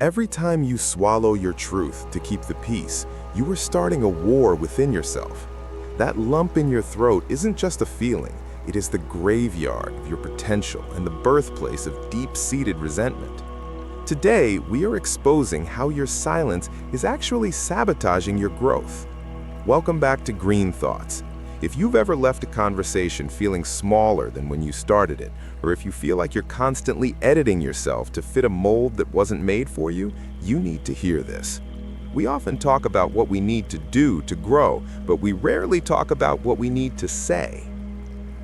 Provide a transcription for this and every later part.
Every time you swallow your truth to keep the peace, you are starting a war within yourself. That lump in your throat isn't just a feeling, it is the graveyard of your potential and the birthplace of deep-seated resentment. Today, we are exposing how your silence is actually sabotaging your growth. Welcome back to Green Thoughts. If you've ever left a conversation feeling smaller than when you started it, or if you feel like you're constantly editing yourself to fit a mold that wasn't made for you, you need to hear this. We often talk about what we need to do to grow, but we rarely talk about what we need to say.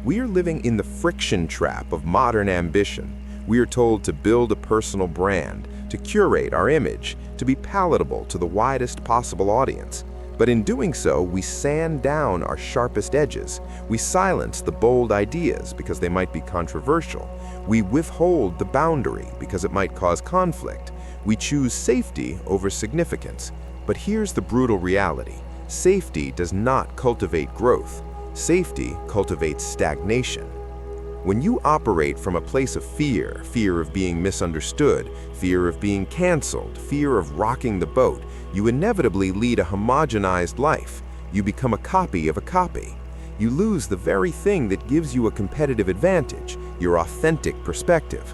We are living in the friction trap of modern ambition. We are told to build a personal brand, to curate our image, to be palatable to the widest possible audience. But in doing so, we sand down our sharpest edges. We silence the bold ideas because they might be controversial. We withhold the boundary because it might cause conflict. We choose safety over significance. But here's the brutal reality. Safety does not cultivate growth. Safety cultivates stagnation. When you operate from a place of fear of being misunderstood, fear of being canceled, fear of rocking the boat, you inevitably lead a homogenized life. You become a copy of a copy. You lose the very thing that gives you a competitive advantage, your authentic perspective.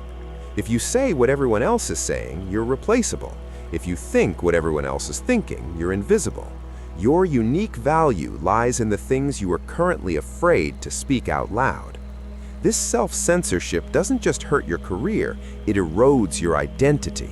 If you say what everyone else is saying, you're replaceable. If you think what everyone else is thinking, you're invisible. Your unique value lies in the things you are currently afraid to speak out loud. This self-censorship doesn't just hurt your career, it erodes your identity.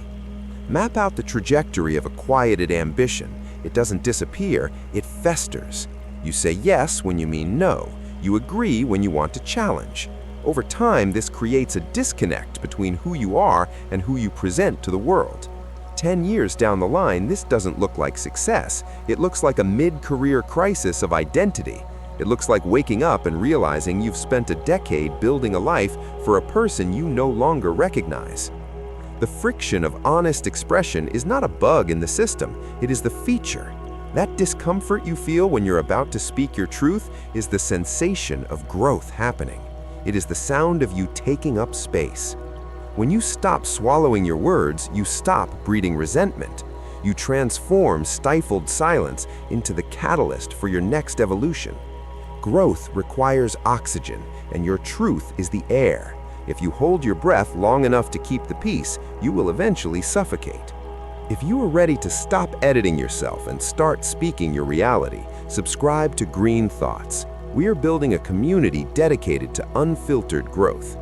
Map out the trajectory of a quieted ambition. It doesn't disappear, it festers. You say yes when you mean no. You agree when you want to challenge. Over time, this creates a disconnect between who you are and who you present to the world. 10 years down the line, this doesn't look like success. It looks like a mid-career crisis of identity. It looks like waking up and realizing you've spent a decade building a life for a person you no longer recognize. The friction of honest expression is not a bug in the system, it is the feature. That discomfort you feel when you're about to speak your truth is the sensation of growth happening. It is the sound of you taking up space. When you stop swallowing your words, you stop breeding resentment. You transform stifled silence into the catalyst for your next evolution. Growth requires oxygen, and your truth is the air. If you hold your breath long enough to keep the peace, you will eventually suffocate. If you are ready to stop editing yourself and start speaking your reality, subscribe to Green Thoughts. We are building a community dedicated to unfiltered growth.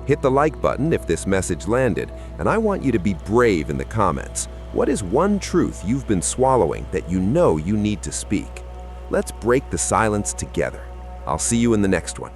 Hit the like button if this message landed, and I want you to be brave in the comments. What is one truth you've been swallowing that you know you need to speak? Let's break the silence together. I'll see you in the next one.